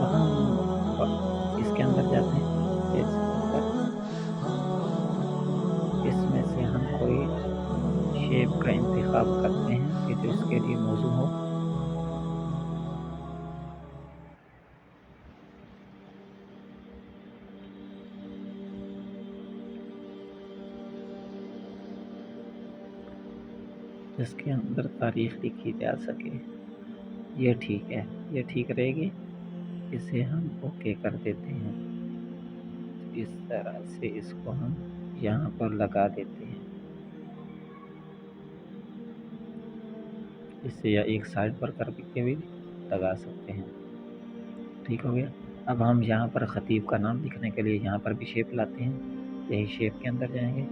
اب ہم اس کے اندر جاتے ہیں، پیج کے اندر اس میں سے ہم کوئی شیپ کا انتخاب کرتے ہیں کہ جو اس کے لیے موزوں ہو۔ جس کے اندر تاریخ لکھی جا سکے، یہ ٹھیک ہے، یہ ٹھیک رہے گی، اسے ہم اوکے کر دیتے ہیں۔ اس طرح سے اس کو ہم یہاں پر لگا دیتے ہیں، اس سے یا ایک سائڈ پر کر کے بھی لگا سکتے ہیں۔ ٹھیک ہو گیا۔ اب ہم یہاں پر خطیب کا نام لکھنے کے لیے یہاں پر بھی شیپ لاتے ہیں، یہی شیپ کے اندر جائیں گے۔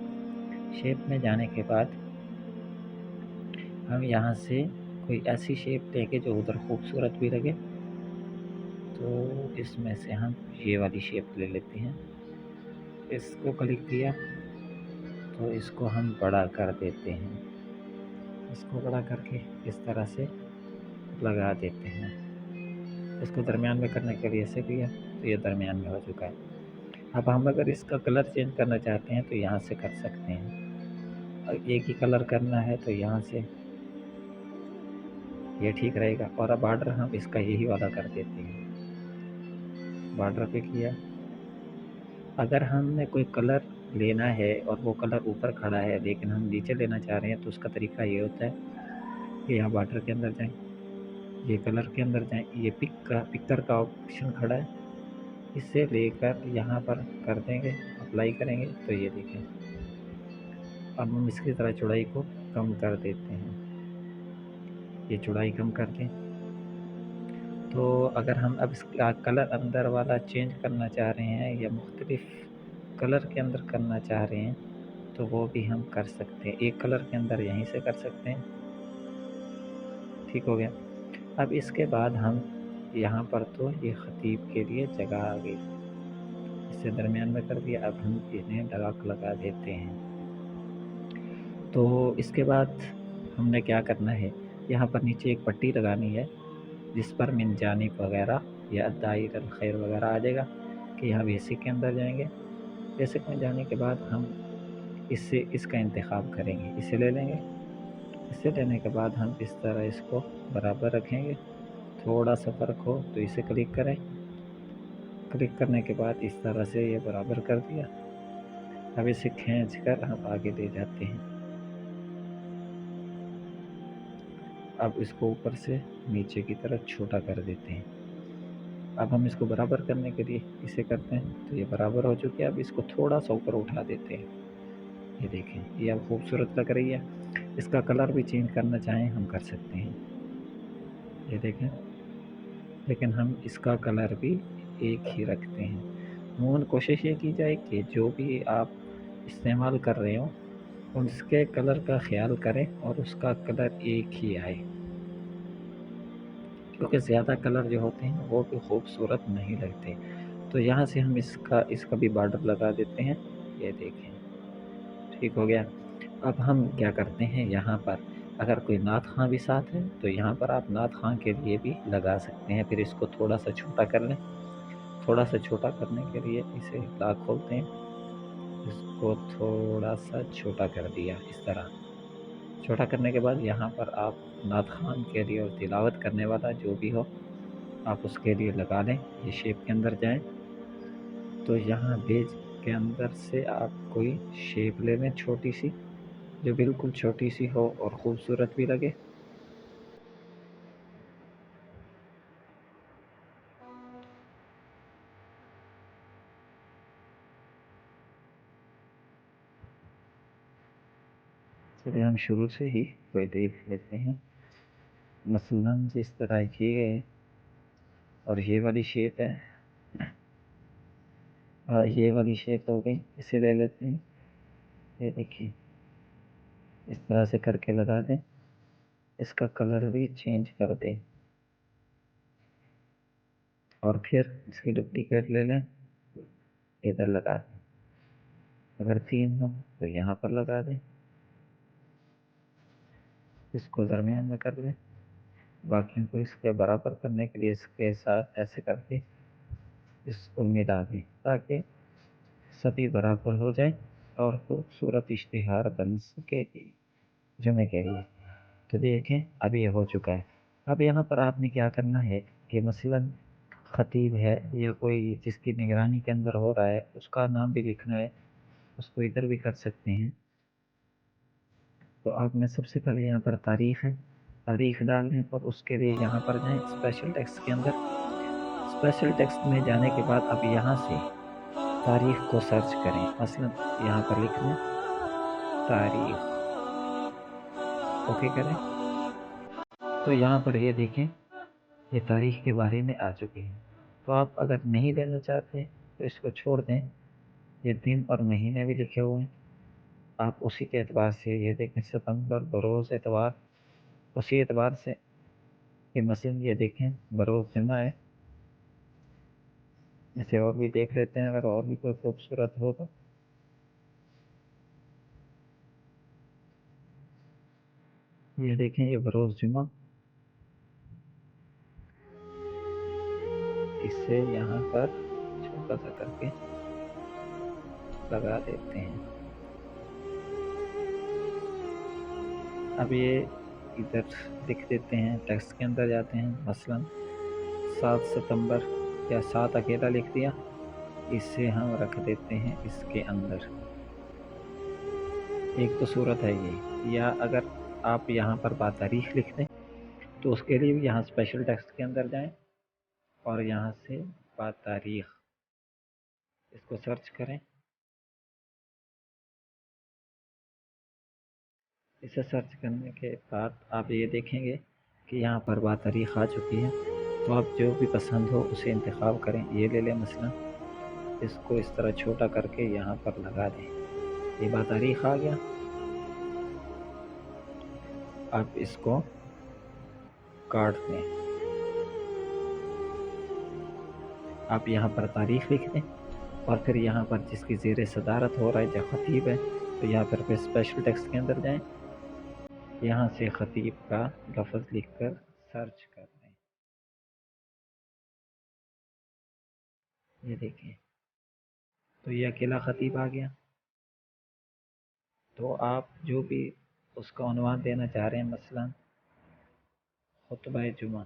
شیپ میں جانے کے بعد ہم یہاں سے کوئی ایسی شیپ لیں گے جو ادھر خوبصورت بھی لگے، تو اس میں سے ہم یہ والی شیپ لے لیتے ہیں۔ اس کو کلک کیا تو اس کو ہم بڑا کر دیتے ہیں، اس کو بڑا کر کے اس طرح سے لگا دیتے ہیں۔ اس کو درمیان میں کرنے کے لیے ایسے کیا تو یہ درمیان میں ہو چکا ہے۔ اب ہم اگر اس کا کلر چینج کرنا چاہتے ہیں تو یہاں سے کر سکتے ہیں، اور ایک ہی کلر کرنا ہے تو یہاں سے یہ ٹھیک رہے گا۔ اور اب بارڈر ہم اس کا یہی والا کر دیتے ہیں، بارڈر پہ کیا۔ اگر ہم نے کوئی کلر لینا ہے اور وہ کلر اوپر کھڑا ہے لیکن ہم نیچے لینا چاہ رہے ہیں تو اس کا طریقہ یہ ہوتا ہے کہ یہاں بارڈر کے اندر جائیں، یہ کلر کے اندر جائیں، یہ پکر کا آپشن کھڑا ہے، اس سے لے کر یہاں پر کر دیں گے، اپلائی کریں گے تو یہ دیکھیں اب ہم اس کی طرح چوڑائی کو کم کر دیتے ہیں، یہ چوڑائی کم کر دیں۔ تو اگر ہم اب اس کا کلر اندر والا چینج کرنا چاہ رہے ہیں یا مختلف کلر کے اندر کرنا چاہ رہے ہیں تو وہ بھی ہم کر سکتے ہیں، ایک کلر کے اندر یہیں سے کر سکتے ہیں۔ ٹھیک ہو گیا۔ اب اس کے بعد ہم یہاں پر تو یہ خطیب کے لیے جگہ آ گئی، اسے درمیان میں کر دیا۔ اب ہم انہیں لگا دیتے ہیں۔ تو اس کے بعد ہم نے کیا کرنا ہے، یہاں پر نیچے ایک پٹی لگانی ہے جس پر من جانب وغیرہ یا دائر الخیر وغیرہ آ جائے گا، کہ یہاں بیسک کے اندر جائیں گے۔ بیسک میں جانے کے بعد ہم اس کا انتخاب کریں گے، اسے لے لیں گے۔ اسے لینے کے بعد ہم اس طرح اس کو برابر رکھیں گے، تھوڑا سا فرق ہو تو اسے کلک کریں، کلک کرنے کے بعد اس طرح سے یہ برابر کر دیا۔ اب اسے کھینچ کر ہم آگے لے جاتے ہیں۔ اب اس کو اوپر سے نیچے کی طرف چھوٹا کر دیتے ہیں۔ اب ہم اس کو برابر کرنے کے لیے اسے کرتے ہیں تو یہ برابر ہو چکی ہے۔ اب اس کو تھوڑا سا اوپر اٹھا دیتے ہیں، یہ دیکھیں یہ اب خوبصورت لگ رہی ہے۔ اس کا کلر بھی چینج کرنا چاہیں ہم کر سکتے ہیں، یہ دیکھیں، لیکن ہم اس کا کلر بھی ایک ہی رکھتے ہیں۔ عموماً کوشش یہ کی جائے کہ جو بھی آپ استعمال کر رہے ہوں اس کے کلر کا خیال کریں اور اس کا کلر ایک ہی آئے، کیونکہ زیادہ کلر جو ہوتے ہیں وہ بھی خوبصورت نہیں لگتے۔ تو یہاں سے ہم اس کا بھی بارڈر لگا دیتے ہیں، یہ دیکھیں ٹھیک ہو گیا۔ اب ہم کیا کرتے ہیں، یہاں پر اگر کوئی نعت خواں بھی ساتھ ہے تو یہاں پر آپ نعت خواں کے لیے بھی لگا سکتے ہیں۔ پھر اس کو تھوڑا سا چھوٹا کر لیں، تھوڑا سا چھوٹا کرنے کے لیے اسے لاک کھولتے ہیں، اس کو تھوڑا سا چھوٹا کر دیا، اس طرح چھوٹا کرنے کے بعد یہاں پر آپ نعت خوان کے لیے اور تلاوت کرنے والا جو بھی ہو آپ اس کے لیے لگا لیں۔ یہ شیپ کے اندر جائیں تو یہاں بیج کے اندر سے آپ کوئی شیپ لے لیں چھوٹی سی، جو بالکل چھوٹی سی ہو اور خوبصورت بھی لگے۔ چلیے ہم شروع سے ہی کوئی دیکھ لیتے ہیں، مثلاً جس طرح یہ اور یہ والی شیپ ہے، یہ والی شیپ ہو گئی، اسے لے لیتے ہیں، یہ دیکھیے اس طرح سے کر کے لگا دیں، اس کا کلر بھی چینج کر دیں، اور پھر اس کی ڈپلیکیٹ لے لیں، ادھر لگا دیں۔ اگر 3 ہو تو یہاں پر لگا دیں، اس کو درمیان میں کر لیں، باقیوں کو اس کے برابر کرنے کے لیے اس کے ساتھ ایسے کر کے اس کو ملا دیں تاکہ سبھی برابر ہو جائے اور خوبصورت اشتہار بن سکے جمعے کے لیے۔ تو دیکھیں اب یہ ہو چکا ہے۔ اب یہاں پر آپ نے کیا کرنا ہے کہ مثلاً خطیب ہے یا کوئی جس کی نگرانی کے اندر ہو رہا ہے اس کا نام بھی لکھنا ہے، اس کو ادھر بھی کر سکتے ہیں۔ تو آپ نے سب سے پہلے یہاں پر تاریخ ہے، تاریخ ڈالیں اور اس کے لیے یہاں پر جائیں اسپیشل ٹیکسٹ کے اندر۔ اسپیشل ٹیکسٹ میں جانے کے بعد اب یہاں سے تاریخ کو سرچ کریں، مثلاً یہاں پر لکھ دیں تاریخ، اوکے کریں۔ تو یہاں پر یہ دیکھیں یہ تاریخ کے بارے میں آ چکی ہے۔ تو آپ اگر نہیں لینا چاہتے تو اس کو چھوڑ دیں، یہ دن اور مہینے بھی لکھے ہوئے ہیں، آپ اسی کے اعتبار سے یہ دیکھیں ستمبر بروز اتوار، اسی اعتبار سے کہ مثلاً یہ دیکھیں بروز جمعہ ہے، اسے اور بھی دیکھ لیتے ہیں اگر اور بھی کوئی خوبصورت ہو تو۔ یہ دیکھیں یہ بروز جمعہ، اس سے یہاں پر چھوٹا سا کر کے لگا دیتے ہیں۔ اب یہ ادھر لکھ دیتے ہیں، ٹیکسٹ کے اندر جاتے ہیں، مثلاً 7 ستمبر یا 7 اکیلا لکھ دیا، اس سے ہم رکھ دیتے ہیں اس کے اندر۔ ایک تو صورت ہے یہ، یا اگر آپ یہاں پر باتاریخ لکھ دیں تو اس کے لیے بھی یہاں اسپیشل ٹیکسٹ کے اندر جائیں اور یہاں سے باتاریخ اس کو سرچ کریں۔ اسے سرچ کرنے کے بعد آپ یہ دیکھیں گے کہ یہاں پر باتاریخ آ چکی ہے۔ تو آپ جو بھی پسند ہو اسے انتخاب کریں، یہ لے لیں مثلاً، اس کو اس طرح چھوٹا کر کے یہاں پر لگا دیں، یہ باتاریخ آ گیا۔ اب اس کو کاٹ دیں، آپ یہاں پر تاریخ لکھ دیں اور پھر یہاں پر جس کی زیر صدارت ہو رہا ہے جو خطیب ہے تو یہاں پر اسپیشل ٹیکسٹ کے اندر جائیں، یہاں سے خطیب کا لفظ لکھ کر سرچ کر دیں۔ یہ دیکھیں تو یہ اکیلا خطیب آ گیا۔ تو آپ جو بھی اس کا عنوان دینا چاہ رہے ہیں، مثلاً خطبہ جمعہ،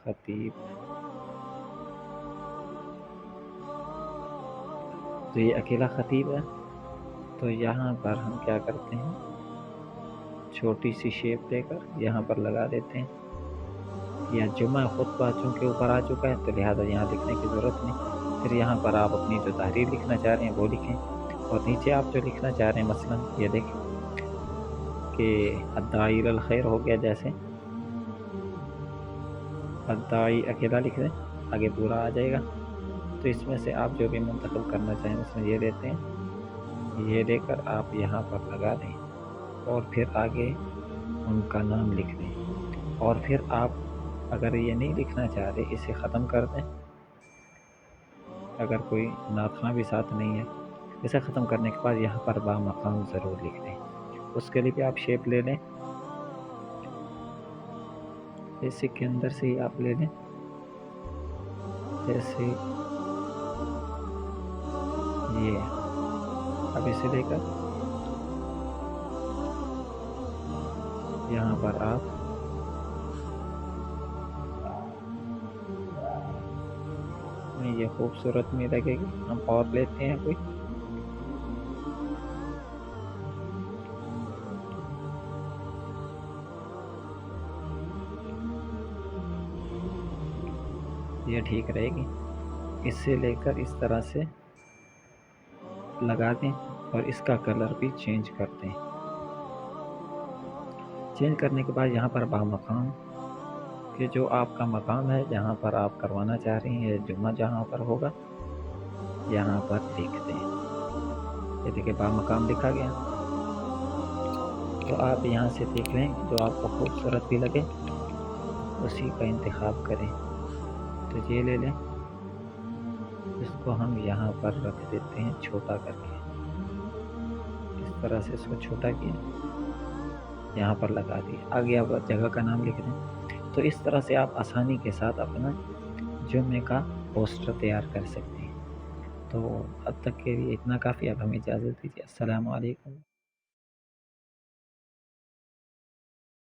خطیب، تو یہ اکیلا خطیب ہے۔ تو یہاں پر ہم کیا کرتے ہیں، چھوٹی سی شیپ لے کر یہاں پر لگا دیتے ہیں، یا جمعہ خطبہ چونکہ اوپر آ چکا ہے تو لہٰذا یہاں لکھنے کی ضرورت نہیں۔ پھر یہاں پر آپ اپنی جو تحریر لکھنا چاہ رہے ہیں وہ لکھیں، اور نیچے آپ جو لکھنا چاہ رہے ہیں مثلاً یہ دیکھیں کہ الداعی الی الخیر ہو گیا، جیسے الداعی اکیلا لکھ دیں، آگے پورا آ جائے گا۔ تو اس میں سے آپ جو بھی منتخب کرنا چاہیں مثلاً یہ لیتے ہیں، یہ لے کر آپ یہاں پر لگا دیں اور پھر آگے ان کا نام لکھ دیں، اور پھر آپ اگر یہ نہیں لکھنا چاہ رہے اسے ختم کر دیں، اگر کوئی ناخواں بھی ساتھ نہیں ہے، اسے ختم کرنے کے بعد یہاں پر با مقام ضرور لکھ دیں۔ اس کے لیے بھی آپ شیپ لے لیں، اسی کے اندر سے ہی آپ لے لیں، جیسے یہ اب اسے لے کر یہاں پر آپ یہ خوبصورت میں لگے گی۔ ہم اور لیتے ہیں کوئی، یہ ٹھیک رہے گی۔ اس سے لے کر اس طرح سے لگا دیں اور اس کا کلر بھی چینج کر دیں۔ چینج کرنے کے بعد یہاں پر با مقام کہ جو آپ کا مقام ہے جہاں پر آپ کروانا چاہ رہی ہیں جمعہ جہاں پر ہوگا یہاں پر لکھ دیں۔ یہ دیکھیں بامقام لکھا گیا، تو آپ یہاں سے دیکھ لیں جو آپ کو خوبصورت بھی لگے اسی کا انتخاب کریں۔ تو یہ لے لیں، اس کو ہم یہاں پر رکھ دیتے ہیں چھوٹا کر کے، اس طرح سے اس کو چھوٹا کیا، یہاں پر لگا دیا، آگے آپ جگہ کا نام لکھ دیں۔ تو اس طرح سے آپ آسانی کے ساتھ اپنا جمعے کا پوسٹر تیار کر سکتے ہیں۔ تو اب تک کے لیے اتنا کافی، اب ہمیں اجازت دیجیے۔ السلام علیکم۔